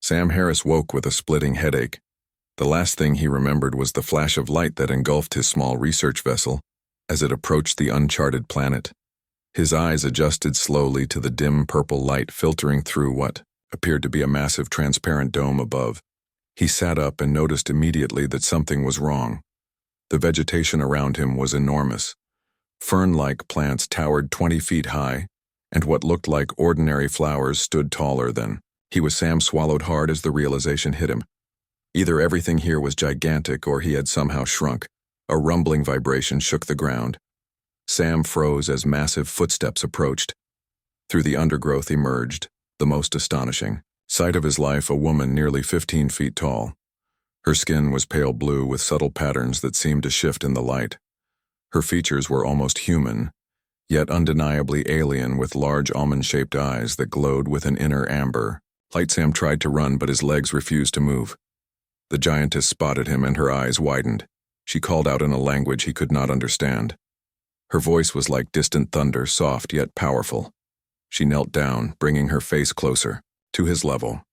Sam Harris woke with a splitting headache. The last thing he remembered was the flash of light that engulfed his small research vessel as it approached the uncharted planet. His eyes adjusted slowly to the dim purple light filtering through what appeared to be a massive transparent dome above. He sat up and noticed immediately that something was wrong. The vegetation around him was enormous. Fern-like plants towered 20 feet high, and what looked like ordinary flowers stood taller than. Sam swallowed hard as the realization hit him. Either everything here was gigantic or he had somehow shrunk. A rumbling vibration shook the ground. Sam froze as massive footsteps approached. Through the undergrowth emerged, the most astonishing sight of his life, a woman nearly 15 feet tall. Her skin was pale blue with subtle patterns that seemed to shift in the light. Her features were almost human, yet undeniably alien, with large almond-shaped eyes that glowed with an inner amber light. Sam tried to run, but his legs refused to move. The giantess spotted him and her eyes widened. She called out in a language he could not understand. Her voice was like distant thunder, soft yet powerful. She knelt down, bringing her face closer, to his level.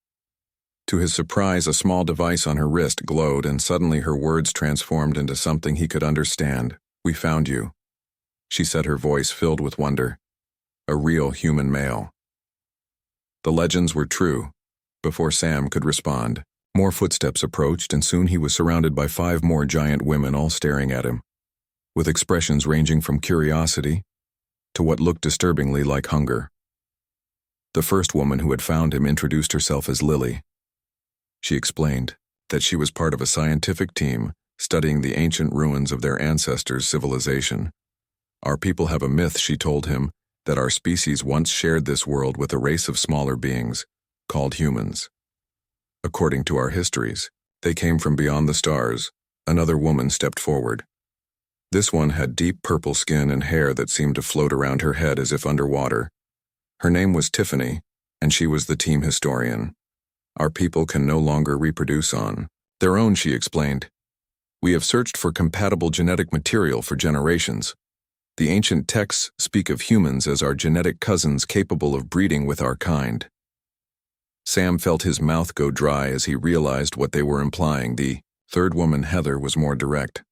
To his surprise, a small device on her wrist glowed, and suddenly her words transformed into something he could understand. "We found you," she said, her voice filled with wonder. A real human male. The legends were true. Before Sam could respond, more footsteps approached, and soon he was surrounded by 5 more giant women, all staring at him, with expressions ranging from curiosity to what looked disturbingly like hunger. The first woman who had found him introduced herself as Lily. She explained that she was part of a scientific team studying the ancient ruins of their ancestors' civilization. "Our people have a myth," she told him, "that our species once shared this world with a race of smaller beings, called humans. According to our histories, they came from beyond the stars." Another woman stepped forward. This one had deep purple skin and hair that seemed to float around her head as if underwater. Her name was Tiffany, and she was the team historian. "Our people can no longer reproduce on their own," she explained. "We have searched for compatible genetic material for generations. The ancient texts speak of humans as our genetic cousins capable of breeding with our kind." Sam felt his mouth go dry as he realized what they were implying. The third woman, Heather, was more direct.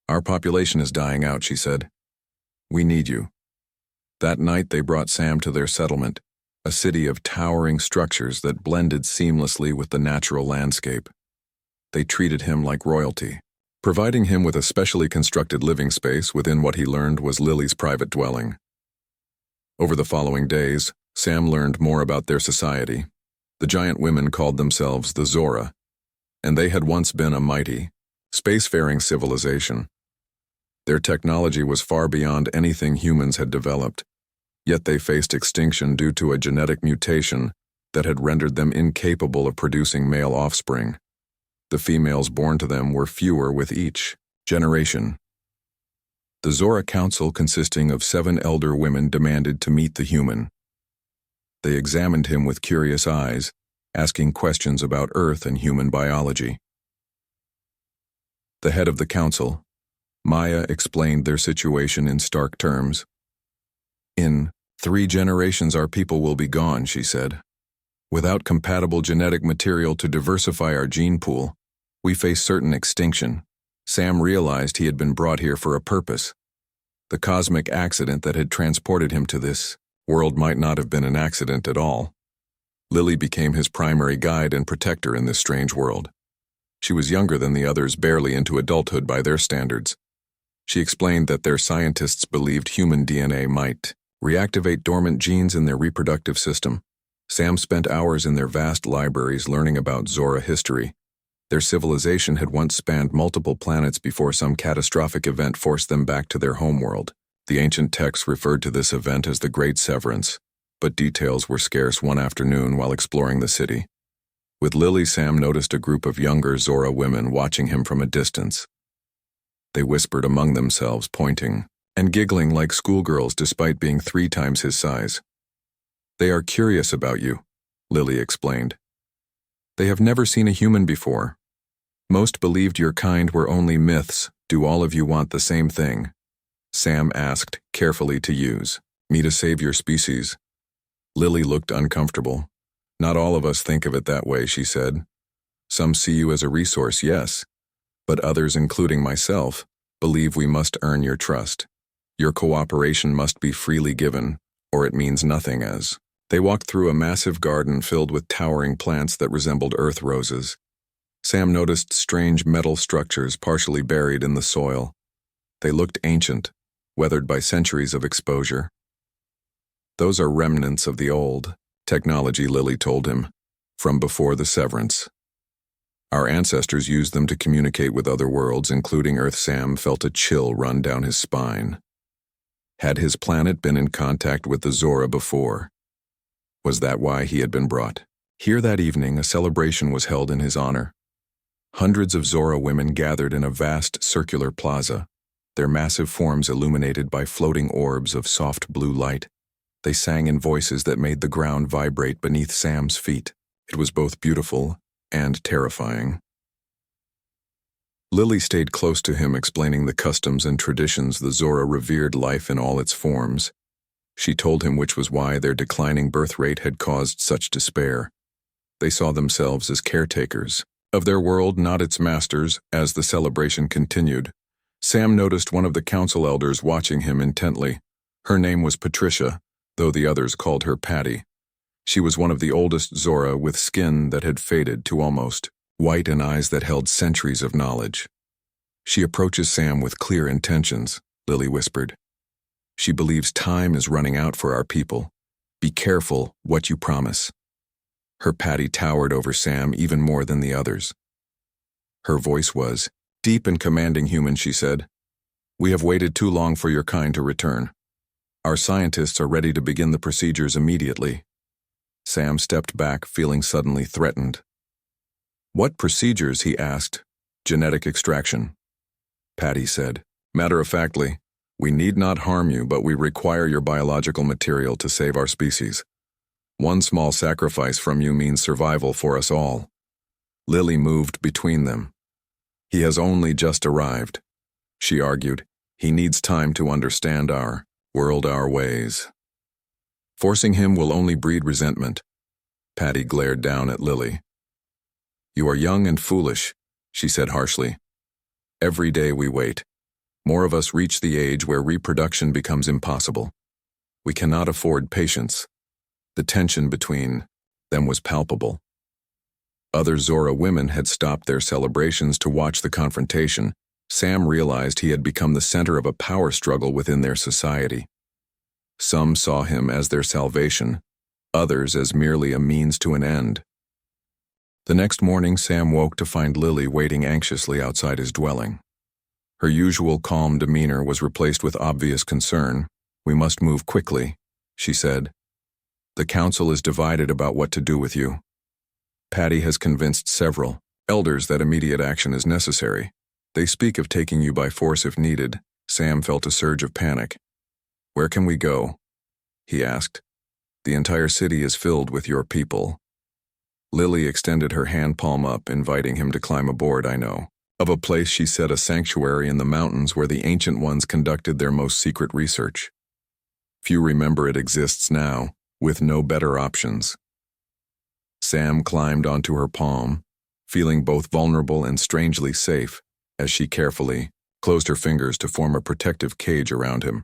"Our population is dying out," she said. "We need you." That night they brought Sam to their settlement, a city of towering structures that blended seamlessly with the natural landscape. They treated him like royalty, providing him with a specially constructed living space within what he learned was Lily's private dwelling. Over the following days, Sam learned more about their society. The giant women called themselves the Zora, and they had once been a mighty, spacefaring civilization. Their technology was far beyond anything humans had developed, yet they faced extinction due to a genetic mutation that had rendered them incapable of producing male offspring. The females born to them were fewer with each generation. The Zora Council, consisting of 7 elder women, demanded to meet the human. They examined him with curious eyes, asking questions about Earth and human biology. The head of the council, Maya, explained their situation in stark terms. "In 3 generations our people will be gone," she said. "Without compatible genetic material to diversify our gene pool, we face certain extinction." Sam realized he had been brought here for a purpose. The cosmic accident that had transported him to this world might not have been an accident at all. Lily became his primary guide and protector in this strange world. She was younger than the others, barely into adulthood by their standards. She explained that their scientists believed human DNA might reactivate dormant genes in their reproductive system. Sam spent hours in their vast libraries learning about Zora history. Their civilization had once spanned multiple planets before some catastrophic event forced them back to their homeworld. The ancient texts referred to this event as the Great Severance, but details were scarce one afternoon while exploring the city. With Lily, Sam noticed a group of younger Zora women watching him from a distance. They whispered among themselves, pointing and giggling like schoolgirls despite being 3 times his size. "They are curious about you," Lily explained. "They have never seen a human before. Most believed your kind were only myths. Do all of you want the same thing?" Sam asked, carefully to use. "Me to save your species." Lily looked uncomfortable. Not all of us think of it that way, she said. Some see you as a resource, yes, but others, including myself, believe we must earn your trust. Your cooperation must be freely given, or it means nothing as. They walked through a massive garden filled with towering plants that resembled earth roses. Sam noticed strange metal structures partially buried in the soil. They looked ancient, weathered by centuries of exposure. Those are remnants of the old technology, Lily told him, from before the severance. Our ancestors used them to communicate with other worlds, including Earth. Sam felt a chill run down his spine. Had his planet been in contact with the Zora before? Was that why he had been brought? Here that evening, a celebration was held in his honor. Hundreds of Zora women gathered in a vast circular plaza, their massive forms illuminated by floating orbs of soft blue light. They sang in voices that made the ground vibrate beneath Sam's feet. It was both beautiful and terrifying. Lily stayed close to him, explaining the customs and traditions the Zora revered life in all its forms. She told him which was why their declining birth rate had caused such despair. They saw themselves as caretakers of their world, not its masters. As the celebration continued, Sam noticed one of the council elders watching him intently. Her name was Patricia, though the others called her Patty. She was one of the oldest Zora, with skin that had faded to almost white and eyes that held centuries of knowledge. She approaches Sam with clear intentions, Lily whispered. She believes time is running out for our people. Be careful what you promise. Her Patty towered over Sam even more than the others. Her voice was deep and commanding. Human, she said. We have waited too long for your kind to return. Our scientists are ready to begin the procedures immediately. Sam stepped back, feeling suddenly threatened. What procedures? He asked. Genetic extraction. Patty said. Matter-of-factly, we need not harm you, but we require your biological material to save our species. One small sacrifice from you means survival for us all. Lily moved between them. He has only just arrived, she argued. He needs time to understand our world, our ways. Forcing him will only breed resentment. Patty glared down at Lily. You are young and foolish, she said harshly. Every day we wait, more of us reach the age where reproduction becomes impossible. We cannot afford patience. The tension between them was palpable. Other Zora women had stopped their celebrations to watch the confrontation. Sam realized he had become the center of a power struggle within their society. Some saw him as their salvation, others as merely a means to an end. The next morning, Sam woke to find Lily waiting anxiously outside his dwelling. Her usual calm demeanor was replaced with obvious concern. We must move quickly, she said. The council is divided about what to do with you. Patty has convinced several elders that immediate action is necessary. They speak of taking you by force if needed. Sam felt a surge of panic. Where can we go? He asked. The entire city is filled with your people. Lily extended her hand palm up, inviting him to climb aboard. I know of a place, she said, a sanctuary in the mountains where the ancient ones conducted their most secret research. Few remember it exists now, with no better options. Sam climbed onto her palm, feeling both vulnerable and strangely safe, as she carefully closed her fingers to form a protective cage around him.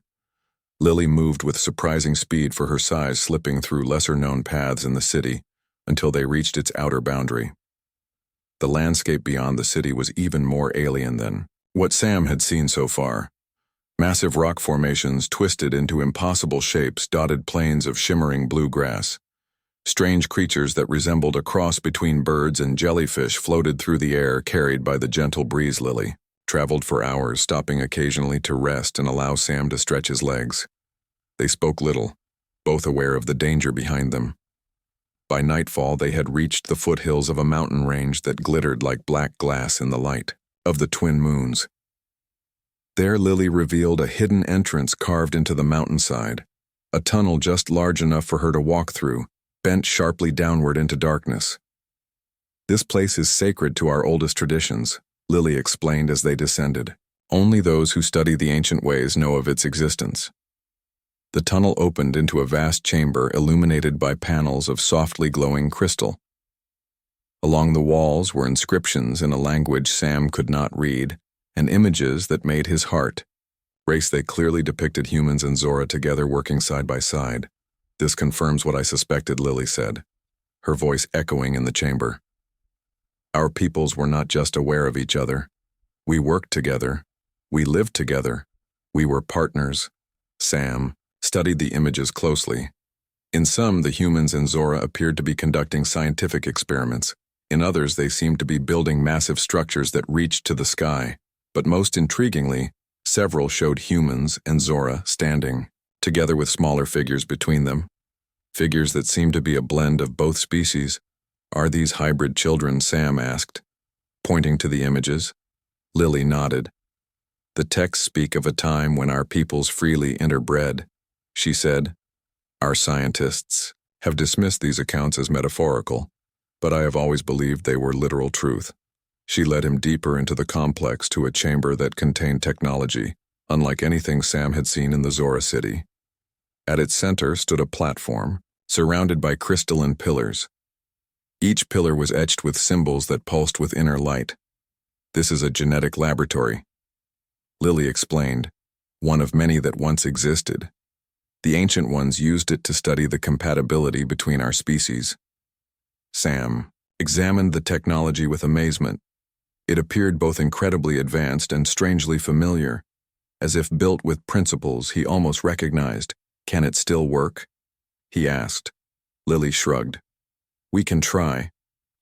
Lily moved with surprising speed for her size, slipping through lesser-known paths in the city until they reached its outer boundary. The landscape beyond the city was even more alien than what Sam had seen so far. Massive rock formations twisted into impossible shapes dotted plains of shimmering blue grass. Strange creatures that resembled a cross between birds and jellyfish floated through the air, carried by the gentle breeze. Lily traveled for hours, stopping occasionally to rest and allow Sam to stretch his legs. They spoke little, both aware of the danger behind them. By nightfall, they had reached the foothills of a mountain range that glittered like black glass in the light of the twin moons. There, Lily revealed a hidden entrance carved into the mountainside, a tunnel just large enough for her to walk through, bent sharply downward into darkness. This place is sacred to our oldest traditions, Lily explained as they descended. Only those who study the ancient ways know of its existence. The tunnel opened into a vast chamber illuminated by panels of softly glowing crystal. Along the walls were inscriptions in a language Sam could not read, and images that made his heart race. They clearly depicted humans and Zora together working side by side. "This confirms what I suspected," Lily said, her voice echoing in the chamber. "Our peoples were not just aware of each other. We worked together. We lived together. We were partners." Sam studied the images closely. In some, the humans and Zora appeared to be conducting scientific experiments. In others, they seemed to be building massive structures that reached to the sky. But most intriguingly, several showed humans and Zora standing, together with smaller figures between them. Figures that seemed to be a blend of both species. "Are these hybrid children?" Sam asked, pointing to the images. Lily nodded. "The texts speak of a time when our peoples freely interbred," she said. "Our scientists have dismissed these accounts as metaphorical, but I have always believed they were literal truth." She led him deeper into the complex to a chamber that contained technology, unlike anything Sam had seen in the Zora city. At its center stood a platform, surrounded by crystalline pillars. Each pillar was etched with symbols that pulsed with inner light. "This is a genetic laboratory," Lily explained, "one of many that once existed. The ancient ones used it to study the compatibility between our species." Sam examined the technology with amazement. It appeared both incredibly advanced and strangely familiar, as if built with principles he almost recognized. "Can it still work?" he asked. Lily shrugged. "We can try,"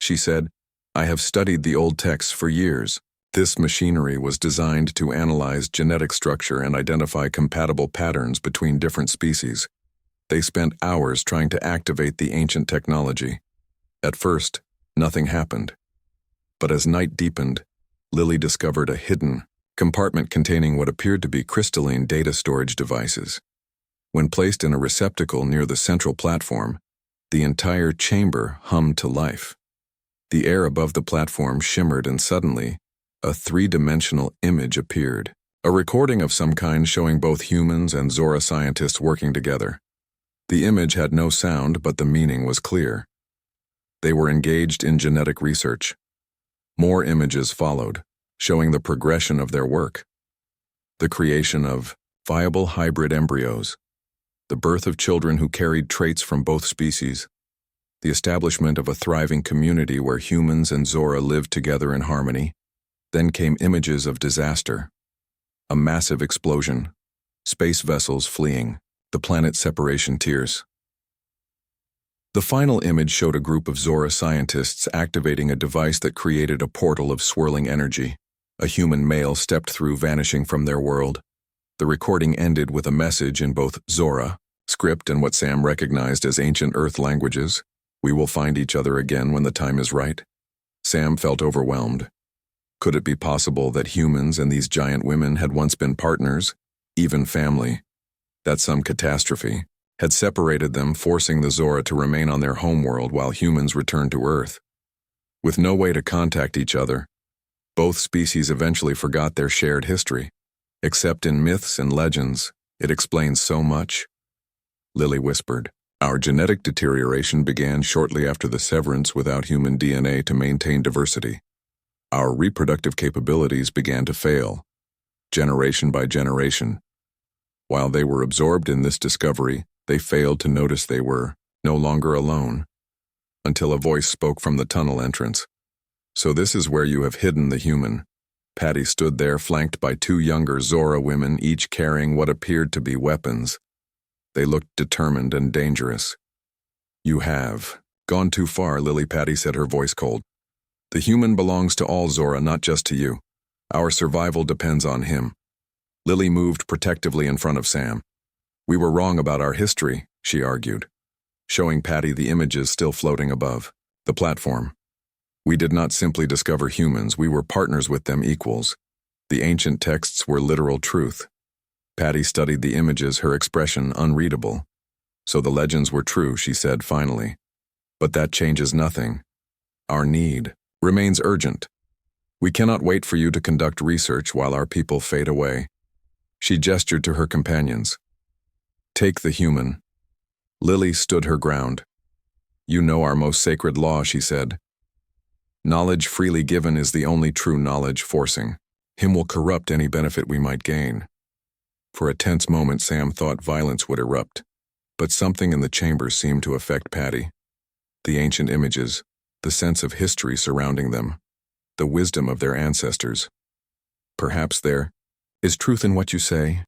she said. "I have studied the old texts for years. This machinery was designed to analyze genetic structure and identify compatible patterns between different species. They spent hours trying to activate the ancient technology. At first, nothing happened. But as night deepened, Lily discovered a hidden compartment containing what appeared to be crystalline data storage devices. When placed in a receptacle near the central platform, the entire chamber hummed to life. The air above the platform shimmered, and suddenly, a three-dimensional image appeared. A recording of some kind showing both humans and Zora scientists working together. The image had no sound, but the meaning was clear. They were engaged in genetic research. More images followed, showing the progression of their work. The creation of viable hybrid embryos, the birth of children who carried traits from both species, the establishment of a thriving community where humans and Zora lived together in harmony. Then came images of disaster. A massive explosion, space vessels fleeing, the planet separation tiers. The final image showed a group of Zora scientists activating a device that created a portal of swirling energy. A human male stepped through, vanishing from their world. The recording ended with a message in both Zora script and what Sam recognized as ancient Earth languages. "We will find each other again when the time is right." Sam felt overwhelmed. Could it be possible that humans and these giant women had once been partners, even family? That some catastrophe had separated them, forcing the Zora to remain on their homeworld while humans returned to Earth. With no way to contact each other, both species eventually forgot their shared history. Except in myths and legends, it explains so much. Lily whispered. "Our genetic deterioration began shortly after the severance without human DNA to maintain diversity. Our reproductive capabilities began to fail, generation by generation. While they were absorbed in this discovery, they failed to notice they were no longer alone, until a voice spoke from the tunnel entrance. So this is where you have hidden the human." Patty stood there, flanked by two younger Zora women, each carrying what appeared to be weapons. They looked determined and dangerous. "You have gone too far," Lily. Patty said, her voice cold. "The human belongs to all Zora, not just to you. Our survival depends on him." Lily moved protectively in front of Sam. "We were wrong about our history," she argued, showing Patty the images still floating above the platform. "We did not simply discover humans, we were partners with them, equals. The ancient texts were literal truth." Patty studied the images, her expression unreadable. "So the legends were true," she said finally. "But that changes nothing. Our need remains urgent. We cannot wait for you to conduct research while our people fade away." She gestured to her companions. Take the human. Lily stood her ground. You know our most sacred law, she said. Knowledge freely given is the only true knowledge. Forcing him will corrupt any benefit we might gain. For a tense moment Sam thought violence would erupt, but something in the chamber seemed to affect Patty. The ancient images, the sense of history surrounding them, the wisdom of their ancestors. Perhaps there is truth in what you say,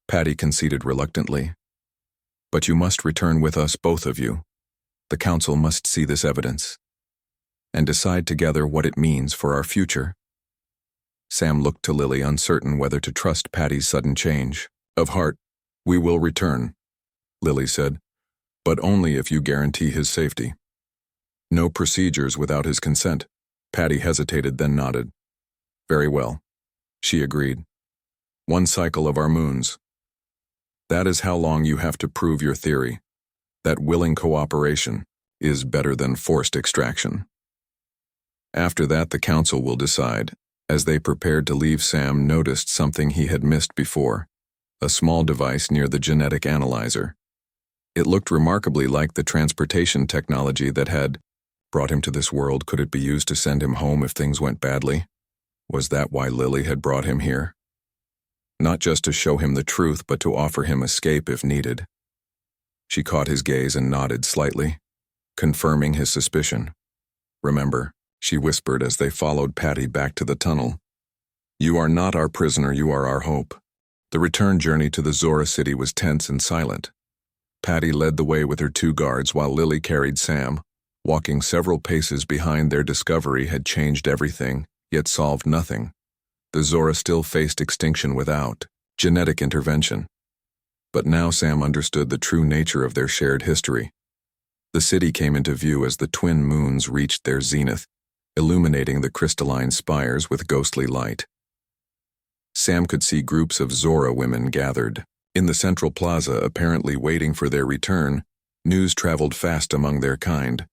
Patty conceded reluctantly. But you must return with us, both of you. The council must see this evidence and decide together what it means for our future. Sam looked to Lily, uncertain whether to trust Patty's sudden change of heart. We will return, Lily said, but only if you guarantee his safety. No procedures without his consent. Patty hesitated, then nodded. Very well, she agreed. 1 cycle of our moons. That is how long you have to prove your theory, that willing cooperation is better than forced extraction. After that, the council will decide. As they prepared to leave, Sam noticed something he had missed before, a small device near the genetic analyzer. It looked remarkably like the transportation technology that had brought him to this world. Could it be used to send him home if things went badly? Was that why Lily had brought him here? Not just to show him the truth, but to offer him escape if needed. She caught his gaze and nodded slightly, confirming his suspicion. Remember, she whispered as they followed Patty back to the tunnel. You are not our prisoner, you are our hope. The return journey to the Zora city was tense and silent. Patty led the way with her 2 guards while Lily carried Sam. Walking several paces behind, their discovery had changed everything, yet solved nothing. The Zora still faced extinction without genetic intervention. But now Sam understood the true nature of their shared history. The city came into view as the twin moons reached their zenith, illuminating the crystalline spires with ghostly light. Sam could see groups of Zora women gathered in the central plaza, apparently waiting for their return. News traveled fast among their kind.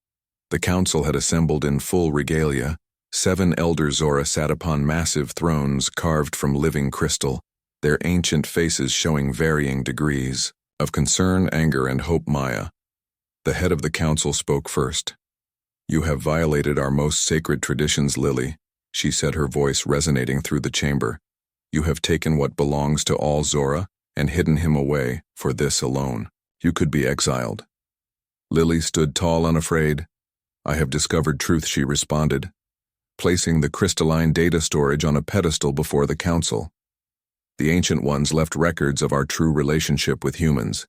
The council had assembled in full regalia. 7 elder Zora sat upon massive thrones carved from living crystal, their ancient faces showing varying degrees of concern, anger, and hope. Maya, the head of the council, spoke first. You have violated our most sacred traditions, Lily, she said, her voice resonating through the chamber. You have taken what belongs to all Zora and hidden him away. For this alone, you could be exiled. Lily stood tall, unafraid. I have discovered truth, she responded, placing the crystalline data storage on a pedestal before the council. The Ancient Ones left records of our true relationship with humans.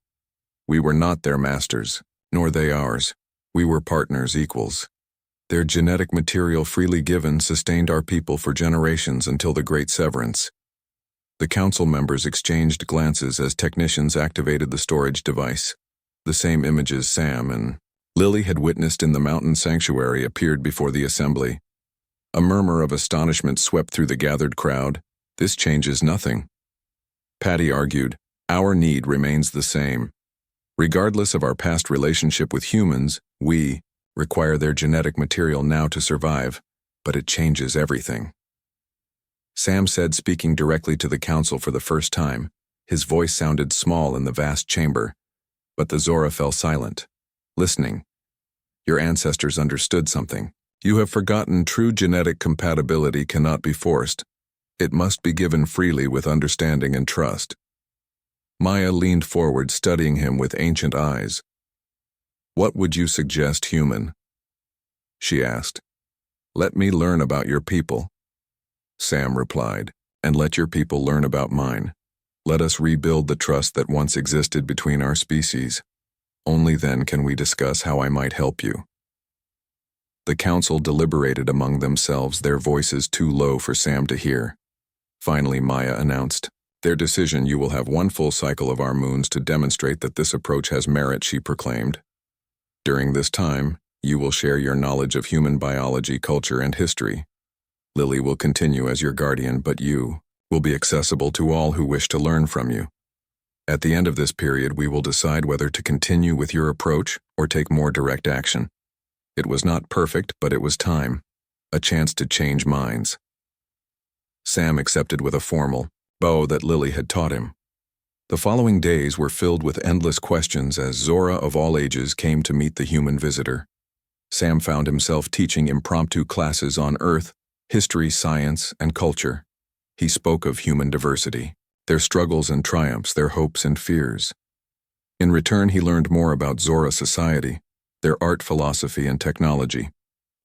We were not their masters, nor they ours. We were partners, equals. Their genetic material, freely given, sustained our people for generations until the Great Severance. The council members exchanged glances as technicians activated the storage device. The same images Sam and Lily had witnessed in the mountain sanctuary appeared before the assembly. A murmur of astonishment swept through the gathered crowd. This changes nothing, Patty argued. Our need remains the same. Regardless of our past relationship with humans, we require their genetic material now to survive, but it changes everything. Sam said, speaking directly to the council for the first time. His voice sounded small in the vast chamber, but the Zora fell silent, listening. Your ancestors understood something. You have forgotten true genetic compatibility cannot be forced. It must be given freely with understanding and trust. Maya leaned forward, studying him with ancient eyes. What would you suggest, human? She asked. Let me learn about your people, Sam replied, and let your people learn about mine. Let us rebuild the trust that once existed between our species. Only then can we discuss how I might help you. The council deliberated among themselves, their voices too low for Sam to hear. Finally, Maya announced, their decision. You will have 1 full cycle of our moons to demonstrate that this approach has merit, she proclaimed. During this time, you will share your knowledge of human biology, culture, and history. Lily will continue as your guardian, but you will be accessible to all who wish to learn from you. At the end of this period, we will decide whether to continue with your approach or take more direct action. It was not perfect, but it was time, a chance to change minds. Sam accepted with a formal bow that Lily had taught him. The following days were filled with endless questions as Zora of all ages came to meet the human visitor. Sam found himself teaching impromptu classes on Earth, history, science, and culture. He spoke of human diversity, their struggles and triumphs, their hopes and fears. In return, he learned more about Zora society, their art, philosophy, and technology.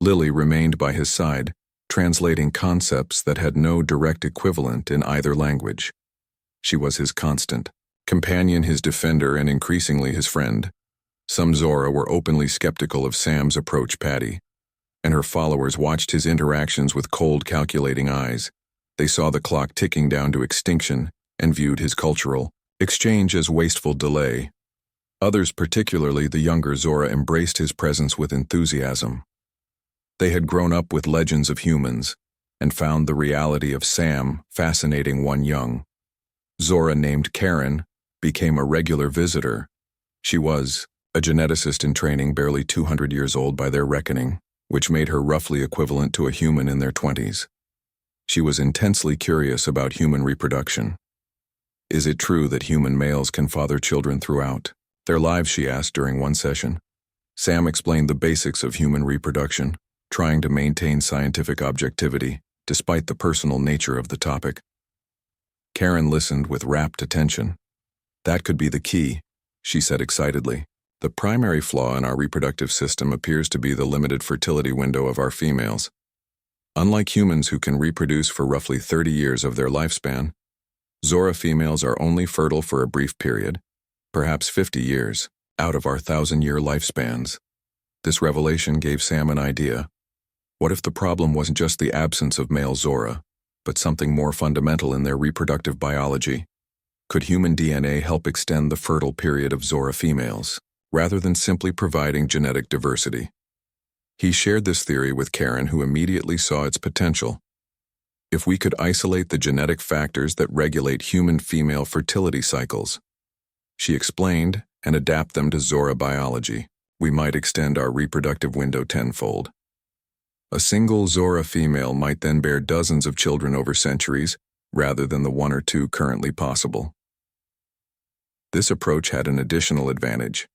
Lily remained by his side, translating concepts that had no direct equivalent in either language. She was his constant companion, his defender, and increasingly his friend. Some Zora were openly skeptical of Sam's approach, Patty, and her followers watched his interactions with cold, calculating eyes. They saw the clock ticking down to extinction and viewed his cultural exchange as wasteful delay. Others, particularly the younger Zora, embraced his presence with enthusiasm. They had grown up with legends of humans and found the reality of Sam fascinating. One young Zora named Karen became a regular visitor. She was a geneticist in training, barely 200 years old by their reckoning, which made her roughly equivalent to a human in their 20s. She was intensely curious about human reproduction. Is it true that human males can father children throughout their lives, she asked during one session. Sam explained the basics of human reproduction, trying to maintain scientific objectivity despite the personal nature of the topic. Karen listened with rapt attention. That could be the key, she said excitedly. The primary flaw in our reproductive system appears to be the limited fertility window of our females. Unlike humans who can reproduce for roughly 30 years of their lifespan, Zora females are only fertile for a brief period, perhaps 50 years, out of our 1,000-year lifespans. This revelation gave Sam an idea. What if the problem wasn't just the absence of male Zora, but something more fundamental in their reproductive biology? Could human DNA help extend the fertile period of Zora females, rather than simply providing genetic diversity? He shared this theory with Karen, who immediately saw its potential. If we could isolate the genetic factors that regulate human female fertility cycles, she explained, and adapt them to Zora biology, we might extend our reproductive window tenfold. A single Zora female might then bear dozens of children over centuries, rather than the one or two currently possible. This approach had an additional advantage.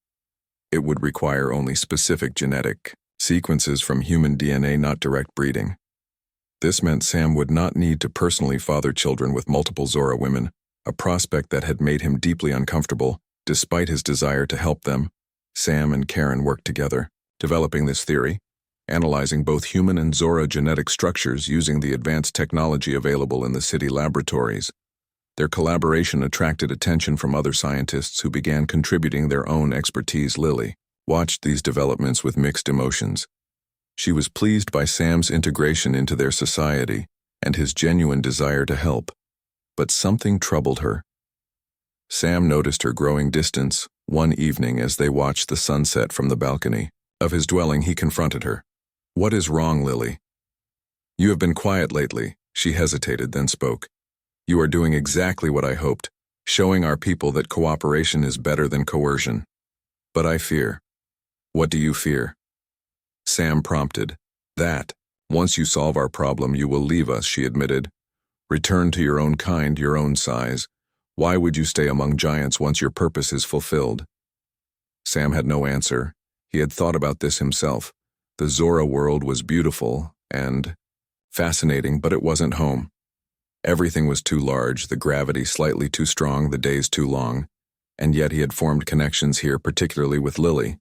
It would require only specific genetic sequences from human DNA, not direct breeding. This meant Sam would not need to personally father children with multiple Zora women, a prospect that had made him deeply uncomfortable. Despite his desire to help them, Sam and Karen worked together, developing this theory, analyzing both human and Zora genetic structures using the advanced technology available in the city laboratories. Their collaboration attracted attention from other scientists who began contributing their own expertise. Lily watched these developments with mixed emotions. She was pleased by Sam's integration into their society and his genuine desire to help, but something troubled her. Sam noticed her growing distance one evening as they watched the sunset from the balcony of his dwelling. He confronted her. "What is wrong, Lily?" "You have been quiet lately," she hesitated, then spoke. "You are doing exactly what I hoped, showing our people that cooperation is better than coercion. But I fear." "What do you fear?" Sam prompted. "That, once you solve our problem, you will leave us," she admitted. "Return to your own kind, your own size. Why would you stay among giants once your purpose is fulfilled?" Sam had no answer. He had thought about this himself. The Zora world was beautiful and fascinating, but it wasn't home. Everything was too large, the gravity slightly too strong, the days too long, and yet he had formed connections here, particularly with Lily.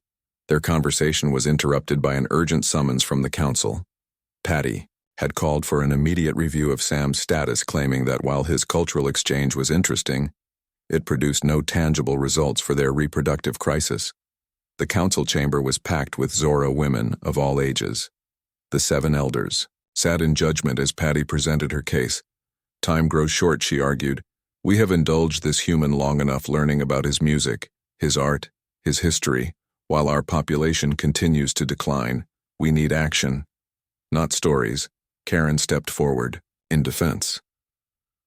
Their conversation was interrupted by an urgent summons from the council. Patty had called for an immediate review of Sam's status, claiming that while his cultural exchange was interesting, it produced no tangible results for their reproductive crisis. The council chamber was packed with Zora women of all ages. The 7 elders sat in judgment as Patty presented her case. "Time grows short," she argued. "We have indulged this human long enough learning about his music, his art, his history. While our population continues to decline, we need action, not stories." Karen stepped forward, in defense.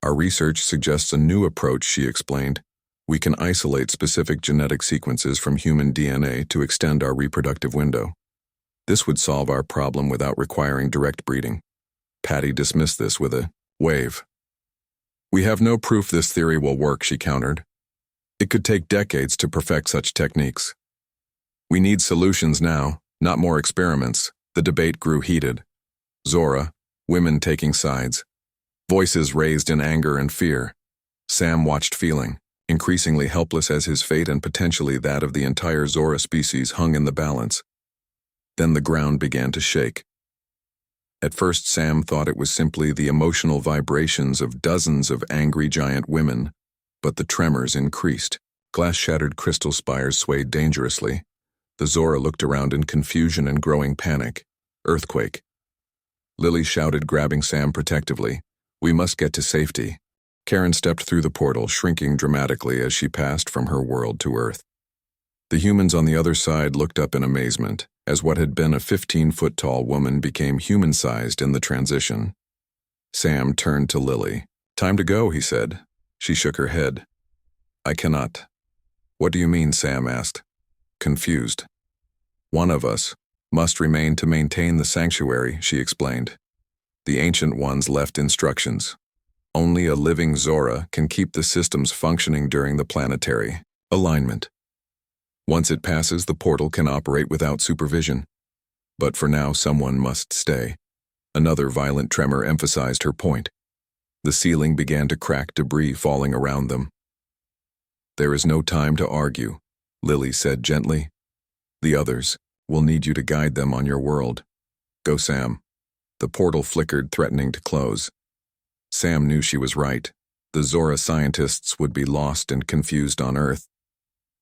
"Our research suggests a new approach," she explained. "We can isolate specific genetic sequences from human DNA to extend our reproductive window. This would solve our problem without requiring direct breeding." Patty dismissed this with a wave. "We have no proof this theory will work," she countered. It could take decades to perfect such techniques. We need solutions now, not more experiments. The debate grew heated. Zora, women taking sides. Voices raised in anger and fear. Sam watched feeling, increasingly helpless as his fate and potentially that of the entire Zora species hung in the balance. Then the ground began to shake. At first Sam thought it was simply the emotional vibrations of dozens of angry giant women, but the tremors increased. Glass-shattered crystal spires swayed dangerously. The Zora looked around in confusion and growing panic. Earthquake. Lily shouted, grabbing Sam protectively. "We must get to safety." Karen stepped through the portal, shrinking dramatically as she passed from her world to Earth. The humans on the other side looked up in amazement, as what had been a 15-foot-tall woman became human-sized in the transition. Sam turned to Lily. "Time to go," he said. She shook her head. "I cannot." "What do you mean?" Sam asked, confused. "One of us must remain to maintain the sanctuary," she explained. "The Ancient Ones left instructions. Only a living Zora can keep the systems functioning during the planetary alignment. Once it passes, the portal can operate without supervision. But for now, someone must stay." Another violent tremor emphasized her point. The ceiling began to crack, debris falling around them. "There is no time to argue," Lily said gently. "The others will need you to guide them on your world. Go, Sam." The portal flickered, threatening to close. Sam knew she was right. The Zora scientists would be lost and confused on Earth.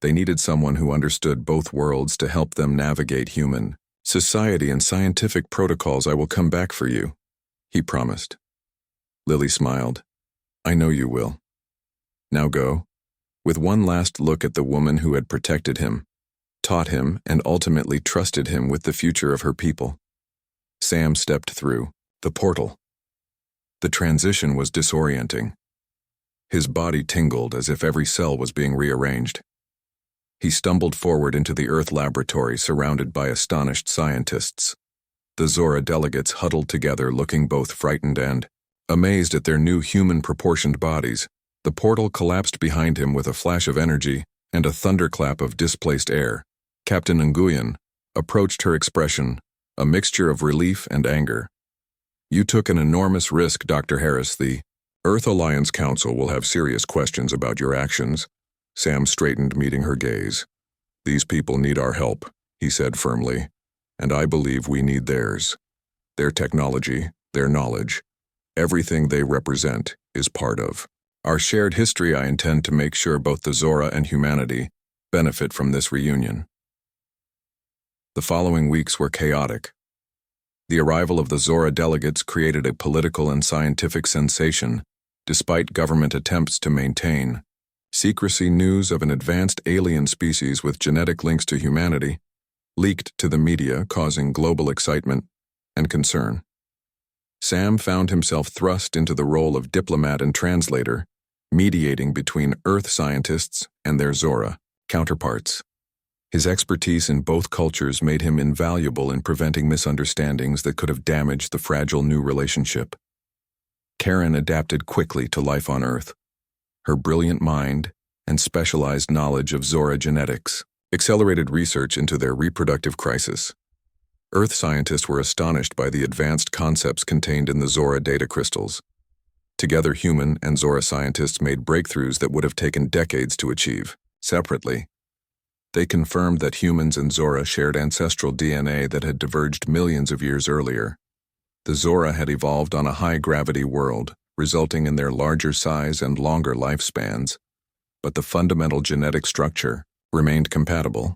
They needed someone who understood both worlds to help them navigate human society and scientific protocols. "I will come back for you," he promised. Lily smiled. "I know you will. Now go." With one last look at the woman who had protected him, taught him, and ultimately trusted him with the future of her people, Sam stepped through the portal. The transition was disorienting. His body tingled as if every cell was being rearranged. He stumbled forward into the Earth laboratory, surrounded by astonished scientists. The Zora delegates huddled together, looking both frightened and amazed at their new human-proportioned bodies. The portal collapsed behind him with a flash of energy and a thunderclap of displaced air. Captain Nguyen approached, her expression a mixture of relief and anger. "You took an enormous risk, Dr. Harris. The Earth Alliance Council will have serious questions about your actions." Sam straightened, meeting her gaze. "These people need our help," he said firmly, "and I believe we need theirs. Their technology, their knowledge, everything they represent is part of our shared history. I intend to make sure both the Zora and humanity benefit from this reunion." The following weeks were chaotic. The arrival of the Zora delegates created a political and scientific sensation, despite government attempts to maintain secrecy. News of an advanced alien species with genetic links to humanity leaked to the media, causing global excitement and concern. Sam found himself thrust into the role of diplomat and translator, mediating between Earth scientists and their Zora counterparts. His expertise in both cultures made him invaluable in preventing misunderstandings that could have damaged the fragile new relationship. Karen adapted quickly to life on Earth. Her brilliant mind and specialized knowledge of Zora genetics accelerated research into their reproductive crisis. Earth scientists were astonished by the advanced concepts contained in the Zora data crystals. Together, human and Zora scientists made breakthroughs that would have taken decades to achieve. Separately, they confirmed that humans and Zora shared ancestral DNA that had diverged millions of years earlier. The Zora had evolved on a high-gravity world, resulting in their larger size and longer lifespans, but the fundamental genetic structure remained compatible.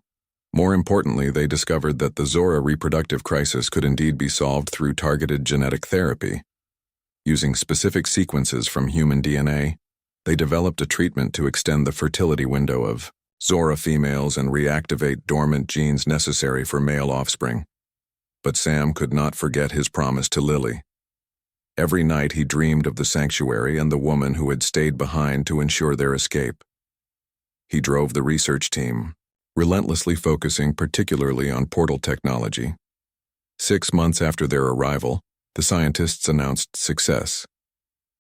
More importantly, they discovered that the Zora reproductive crisis could indeed be solved through targeted genetic therapy. Using specific sequences from human DNA, they developed a treatment to extend the fertility window of Zora females and reactivate dormant genes necessary for male offspring. But Sam could not forget his promise to Lily. Every night he dreamed of the sanctuary and the woman who had stayed behind to ensure their escape. He drove the research team, relentlessly focusing particularly on portal technology. 6 months after their arrival, the scientists announced success.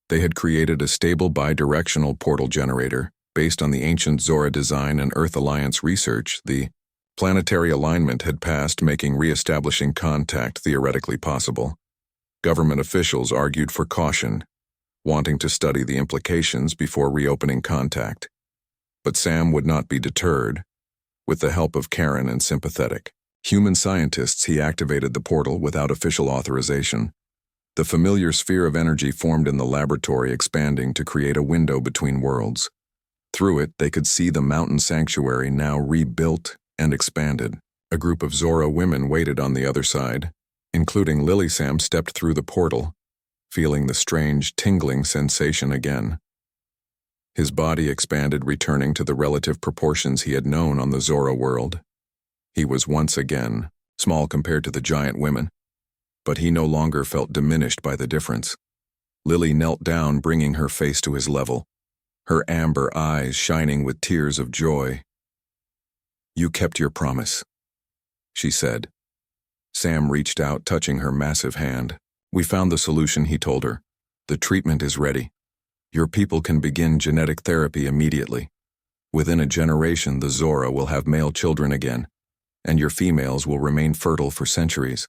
They had created a stable bidirectional portal generator, Based on the ancient Zora design and Earth Alliance research, the planetary alignment had passed, making re-establishing contact theoretically possible. Government officials argued for caution, wanting to study the implications before reopening contact. But Sam would not be deterred. With the help of Karen and sympathetic human scientists, he activated the portal without official authorization. The familiar sphere of energy formed in the laboratory, expanding to create a window between worlds. Through it, they could see the mountain sanctuary now rebuilt and expanded. A group of Zora women waited on the other side, including Lily. Sam stepped through the portal, feeling the strange, tingling sensation again. His body expanded, returning to the relative proportions he had known on the Zora world. He was once again small compared to the giant women, but he no longer felt diminished by the difference. Lily knelt down, bringing her face to his level, her amber eyes shining with tears of joy. "You kept your promise," she said. Sam reached out, touching her massive hand. "We found the solution," he told her. "The treatment is ready. Your people can begin genetic therapy immediately. Within a generation, the Zora will have male children again, and your females will remain fertile for centuries."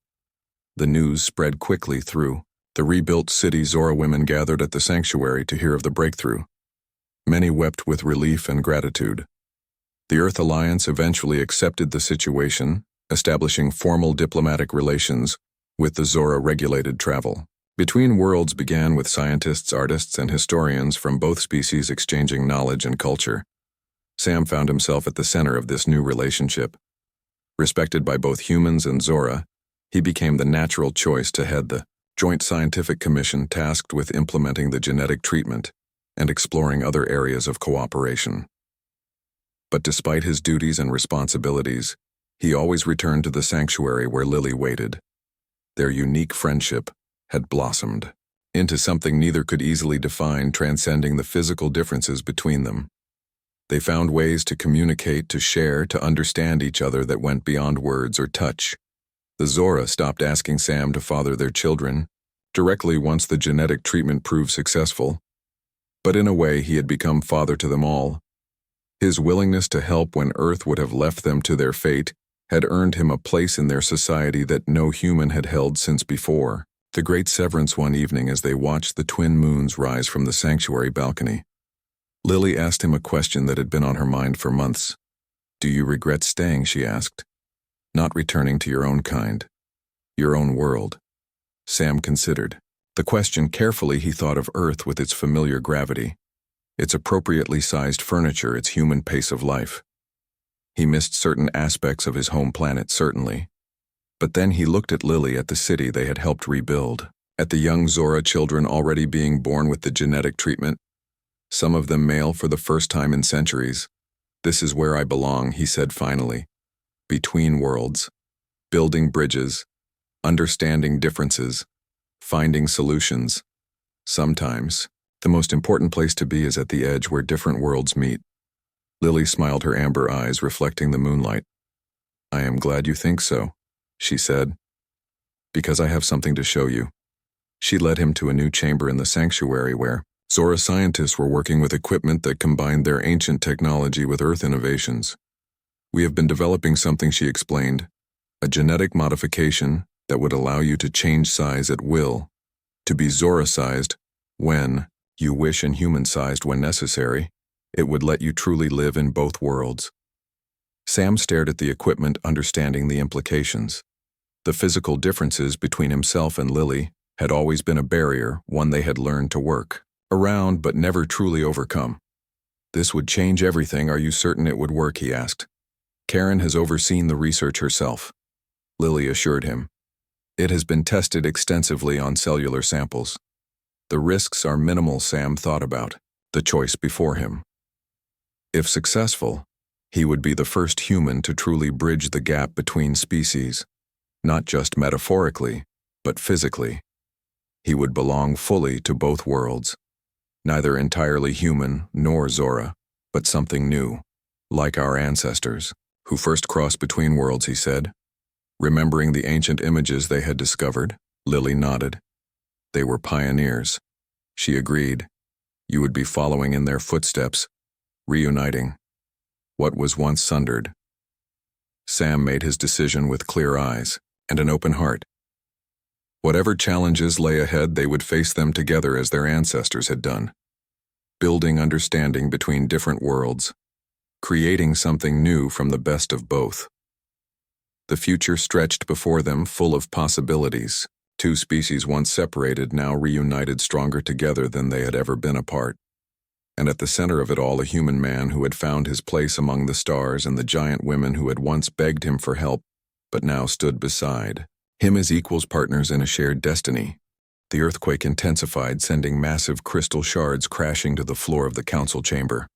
The news spread quickly through the rebuilt city. Zora women gathered at the sanctuary to hear of the breakthrough. Many wept with relief and gratitude. The Earth Alliance eventually accepted the situation, establishing formal diplomatic relations with the Zora. Regulated travel between worlds began, with scientists, artists, and historians from both species exchanging knowledge and culture. Sam found himself at the center of this new relationship. Respected by both humans and Zora, he became the natural choice to head the Joint Scientific Commission tasked with implementing the genetic treatment and exploring other areas of cooperation. But despite his duties and responsibilities, he always returned to the sanctuary where Lily waited. Their unique friendship had blossomed into something neither could easily define, transcending the physical differences between them. They found ways to communicate, to share, to understand each other that went beyond words or touch. The Zora stopped asking Sam to father their children directly once the genetic treatment proved successful. But in a way, he had become father to them all. His willingness to help when Earth would have left them to their fate had earned him a place in their society that no human had held since before. The great severance one evening, as they watched the twin moons rise from the sanctuary balcony, Lily asked him a question that had been on her mind for months. "Do you regret staying?" she asked. "Not returning to your own kind, your own world?" Sam considered the question carefully. He thought of Earth with its familiar gravity, its appropriately sized furniture, its human pace of life. He missed certain aspects of his home planet, certainly. But then he looked at Lily, at the city they had helped rebuild, at the young Zora children already being born with the genetic treatment, some of them male for the first time in centuries. "This is where I belong," he said finally. "Between worlds, building bridges, understanding differences, finding solutions. Sometimes, the most important place to be is at the edge where different worlds meet." Lily smiled, her amber eyes reflecting the moonlight. "I am glad you think so," she said, "because I have something to show you." She led him to a new chamber in the sanctuary where Zora scientists were working with equipment that combined their ancient technology with Earth innovations. "We have been developing something," she explained, "a genetic modification that would allow you to change size at will, to be Zora-sized when you wish and human-sized when necessary. It would let you truly live in both worlds." Sam stared at the equipment, understanding the implications. The physical differences between himself and Lily had always been a barrier, one they had learned to work around but never truly overcome. "This would change everything. Are you certain it would work?" he asked. "Karen has overseen the research herself," Lily assured him. "It has been tested extensively on cellular samples. The risks are minimal." Sam thought about the choice before him. If successful, he would be the first human to truly bridge the gap between species, not just metaphorically, but physically. He would belong fully to both worlds, neither entirely human nor Zora, but something new, like our ancestors, who first crossed between worlds, he said. Remembering the ancient images they had discovered, Lily nodded. They were pioneers. She agreed. You would be following in their footsteps, reuniting what was once sundered. Sam made his decision with clear eyes and an open heart. Whatever challenges lay ahead, they would face them together as their ancestors had done, building understanding between different worlds, creating something new from the best of both. The future stretched before them, full of possibilities. Two species once separated, now reunited, stronger together than they had ever been apart. And at the center of it all, a human man who had found his place among the stars, and the giant women who had once begged him for help, but now stood beside him as equals, partners in a shared destiny. The earthquake intensified, sending massive crystal shards crashing to the floor of the council chamber.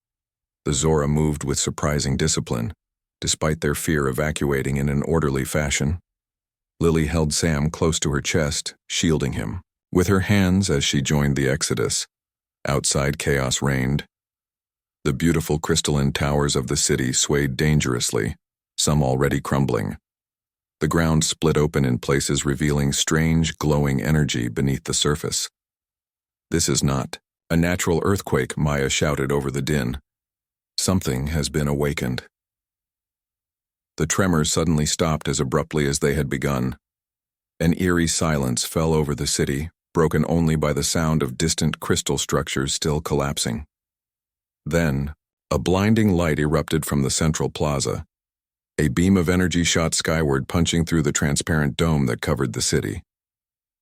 The Zora moved with surprising discipline, despite their fear, evacuating in an orderly fashion. Lily held Sam close to her chest, shielding him with her hands as she joined the exodus. Outside, chaos reigned. The beautiful crystalline towers of the city swayed dangerously, some already crumbling. The ground split open in places, revealing strange, glowing energy beneath the surface. "This is not a natural earthquake," Maya shouted over the din. "Something has been awakened." The tremors suddenly stopped as abruptly as they had begun. An eerie silence fell over the city, broken only by the sound of distant crystal structures still collapsing. Then, a blinding light erupted from the central plaza. A beam of energy shot skyward, punching through the transparent dome that covered the city.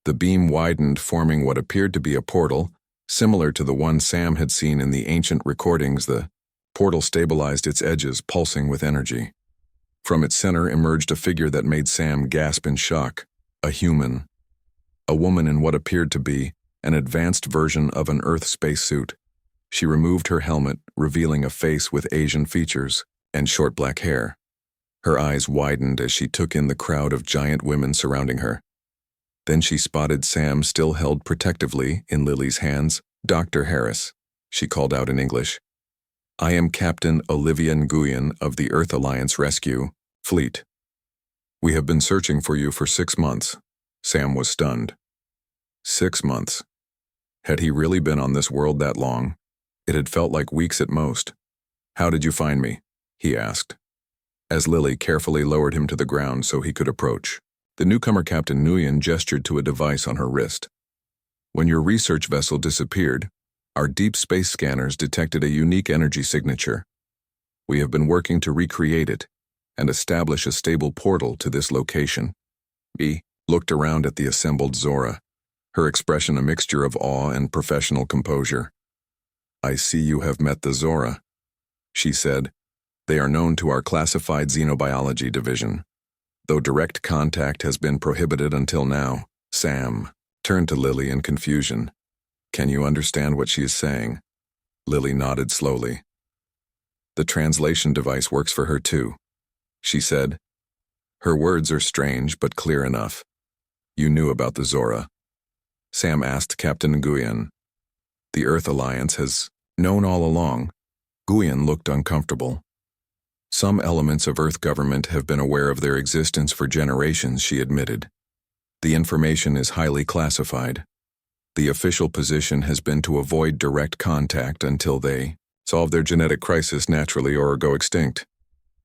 The beam widened, forming what appeared to be a portal, similar to the one Sam had seen in the ancient recordings. The portal stabilized its edges, pulsing with energy. From its center emerged a figure that made Sam gasp in shock. A human. A woman in what appeared to be an advanced version of an Earth spacesuit. She removed her helmet, revealing a face with Asian features and short black hair. Her eyes widened as she took in the crowd of giant women surrounding her. Then she spotted Sam, still held protectively in Lily's hands. "Dr. Harris," she called out in English. "I am Captain Olivia Nguyen of the Earth Alliance Rescue Fleet. We have been searching for you for 6 months." Sam was stunned. 6 months. Had he really been on this world that long? It had felt like weeks at most. "How did you find me?" he asked, as Lily carefully lowered him to the ground so he could approach. The newcomer, Captain Nguyen, gestured to a device on her wrist. "When your research vessel disappeared, our deep space scanners detected a unique energy signature. We have been working to recreate it and establish a stable portal to this location." He looked around at the assembled Zora, her expression a mixture of awe and professional composure. "I see you have met the Zora," she said. "They are known to our classified xenobiology division, though direct contact has been prohibited until now." Sam turned to Lily in confusion. "Can you understand what she is saying?" Lily nodded slowly. "The translation device works for her too," she said. "Her words are strange but clear enough." "You knew about the Zora?" Sam asked Captain Nguyen. "The Earth Alliance has known all along." Nguyen looked uncomfortable. "Some elements of Earth government have been aware of their existence for generations," she admitted. "The information is highly classified. The official position has been to avoid direct contact until they solve their genetic crisis naturally or go extinct."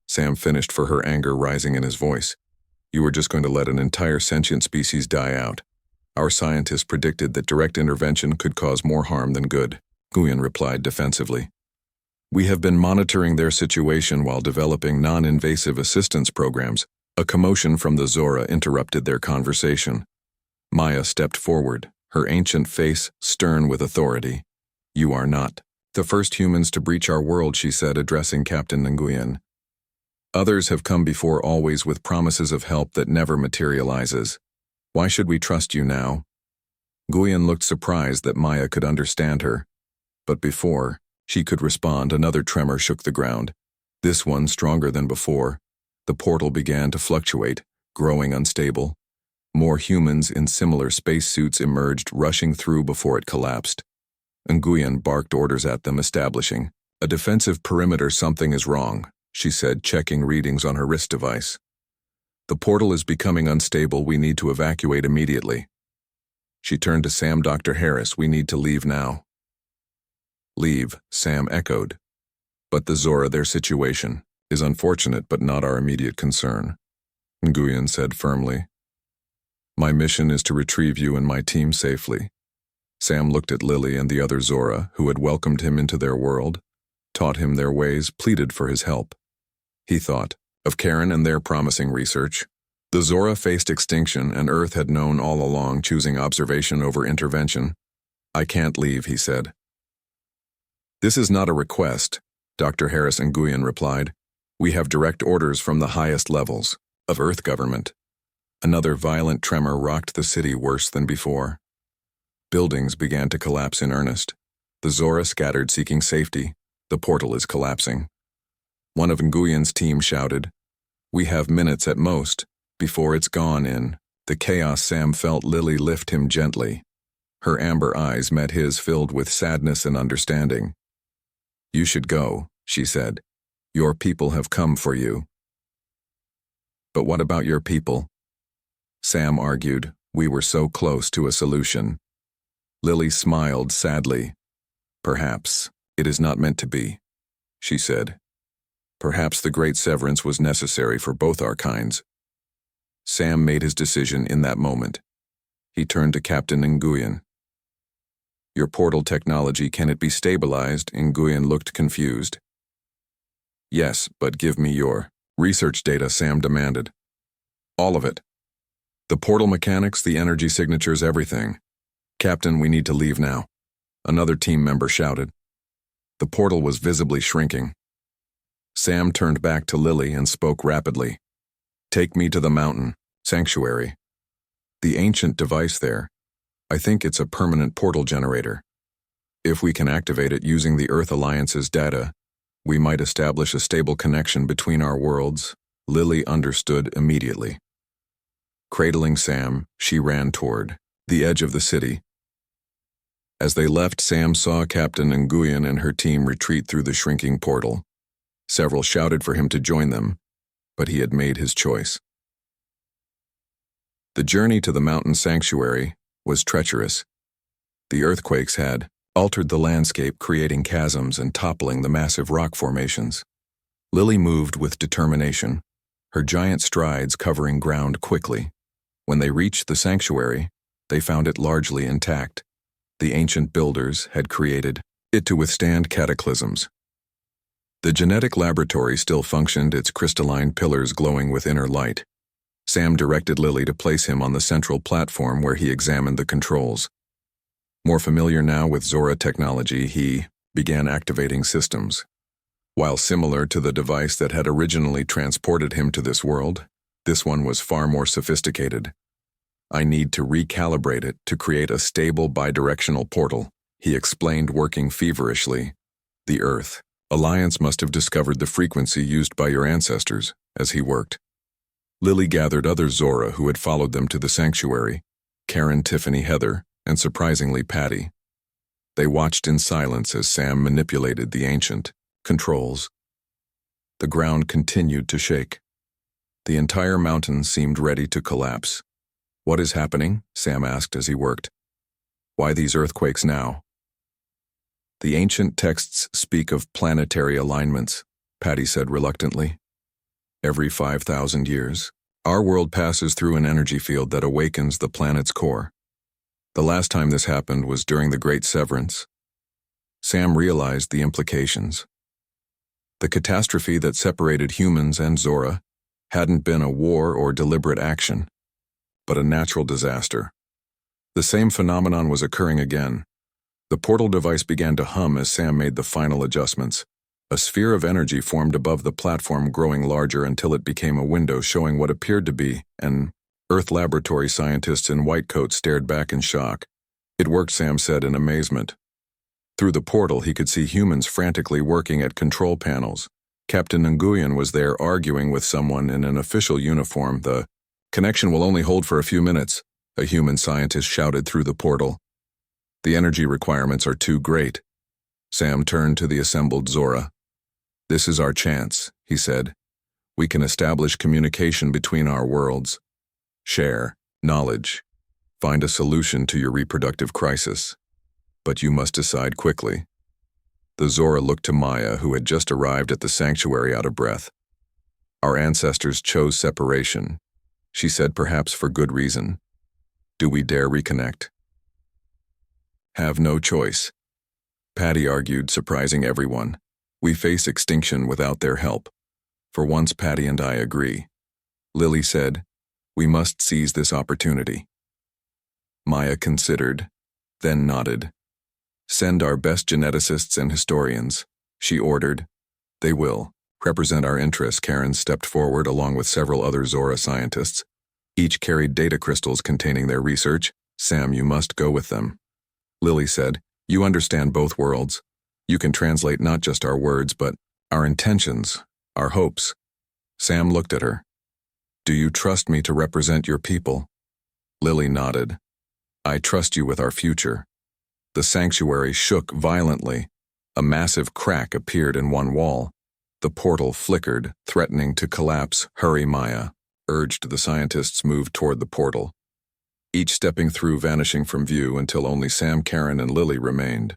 Sam finished, for her anger rising in his voice. "You were just going to let an entire sentient species die out. Our scientists predicted that direct intervention could cause more harm than good," Nguyen replied defensively. "We have been monitoring their situation while developing non-invasive assistance programs." A commotion from the Zora interrupted their conversation. Maya stepped forward, her ancient face stern with authority. "You are not the first humans to breach our world," she said, addressing Captain Nguyen. "Others have come before, always with promises of help that never materializes. Why should we trust you now?" Nguyen looked surprised that Maya could understand her. But before she could respond, another tremor shook the ground, this one stronger than before. The portal began to fluctuate, growing unstable. More humans in similar spacesuits emerged, rushing through before it collapsed. Nguyen barked orders at them, establishing a defensive perimeter. "Something is wrong," she said, checking readings on her wrist device. "The portal is becoming unstable. We need to evacuate immediately." She turned to Sam. "Dr. Harris, we need to leave now." "Leave," Sam echoed. But the Zora, their situation, is unfortunate but not our immediate concern, Nguyen said firmly. My mission is to retrieve you and my team safely. Sam looked at Lily and the other Zora, who had welcomed him into their world, taught him their ways, pleaded for his help. He thought of Karen and their promising research. The Zora faced extinction, and Earth had known all along, choosing observation over intervention. I can't leave, he said. This is not a request, Dr. Harris Nguyen replied. We have direct orders from the highest levels of Earth government. Another violent tremor rocked the city worse than before. Buildings began to collapse in earnest. The Zora scattered, seeking safety. The portal is collapsing. One of Nguyen's team shouted, We have minutes at most, before it's gone. In the chaos, Sam felt Lily lift him gently. Her amber eyes met his, filled with sadness and understanding. You should go, she said. Your people have come for you. But what about your people? Sam argued. We were so close to a solution. Lily smiled sadly. Perhaps it is not meant to be, she said. Perhaps the great severance was necessary for both our kinds. Sam made his decision in that moment. He turned to Captain Nguyen. Your portal technology, can it be stabilized? Nguyen looked confused. Yes, but give me your research data, Sam demanded. All of it. The portal mechanics, the energy signatures, everything. Captain, we need to leave now, another team member shouted. The portal was visibly shrinking. Sam turned back to Lily and spoke rapidly. Take me to the mountain sanctuary. The ancient device there. I think it's a permanent portal generator. If we can activate it using the Earth Alliance's data, we might establish a stable connection between our worlds. Lily understood immediately. Cradling Sam, she ran toward the edge of the city. As they left, Sam saw Captain Nguyen and her team retreat through the shrinking portal. Several shouted for him to join them, but he had made his choice. The journey to the mountain sanctuary was treacherous. The earthquakes had altered the landscape, creating chasms and toppling the massive rock formations. Lily moved with determination, her giant strides covering ground quickly. When they reached the sanctuary, they found it largely intact. The ancient builders had created it to withstand cataclysms. The genetic laboratory still functioned, its crystalline pillars glowing with inner light. Sam directed Lily to place him on the central platform where he examined the controls. More familiar now with Zora technology, he began activating systems. While similar to the device that had originally transported him to this world, this one was far more sophisticated. I need to recalibrate it to create a stable bidirectional portal, he explained, working feverishly. The Earth Alliance must have discovered the frequency used by your ancestors as he worked. Lily gathered other Zora who had followed them to the sanctuary, Karen, Tiffany, Heather, and surprisingly Patty. They watched in silence as Sam manipulated the ancient controls. The ground continued to shake. The entire mountain seemed ready to collapse. What is happening? Sam asked as he worked. Why these earthquakes now? The ancient texts speak of planetary alignments, Patty said reluctantly. Every 5,000 years, our world passes through an energy field that awakens the planet's core. The last time this happened was during the Great Severance. Sam realized the implications. The catastrophe that separated humans and Zora hadn't been a war or deliberate action, but a natural disaster. The same phenomenon was occurring again. The portal device began to hum as Sam made the final adjustments. A sphere of energy formed above the platform, growing larger until it became a window showing what appeared to be an Earth. Laboratory scientists in white coats stared back in shock. It worked, Sam said in amazement. Through the portal, he could see humans frantically working at control panels. Captain Nguyen was there arguing with someone in an official uniform. The connection will only hold for a few minutes, a human scientist shouted through the portal. The energy requirements are too great. Sam turned to the assembled Zora. This is our chance, he said. We can establish communication between our worlds. Share knowledge. Find a solution to your reproductive crisis. But you must decide quickly. The Zora looked to Maya, who had just arrived at the sanctuary out of breath. Our ancestors chose separation, she said, perhaps for good reason. Do we dare reconnect? Have no choice. Patty argued, surprising everyone. We face extinction without their help. For once, Patty and I agree. Lily said, we must seize this opportunity. Maya considered, then nodded. Send our best geneticists and historians, she ordered. They will represent our interests. Karen stepped forward along with several other Zora scientists. Each carried data crystals containing their research. Sam, you must go with them. Lily said, you understand both worlds. You can translate not just our words, but our intentions, our hopes. Sam looked at her. Do you trust me to represent your people? Lily nodded. I trust you with our future. The sanctuary shook violently. A massive crack appeared in one wall. The portal flickered, threatening to collapse. Hurry, Maya, urged. The scientists moved toward the portal, each stepping through, vanishing from view until only Sam, Karen, and Lily remained.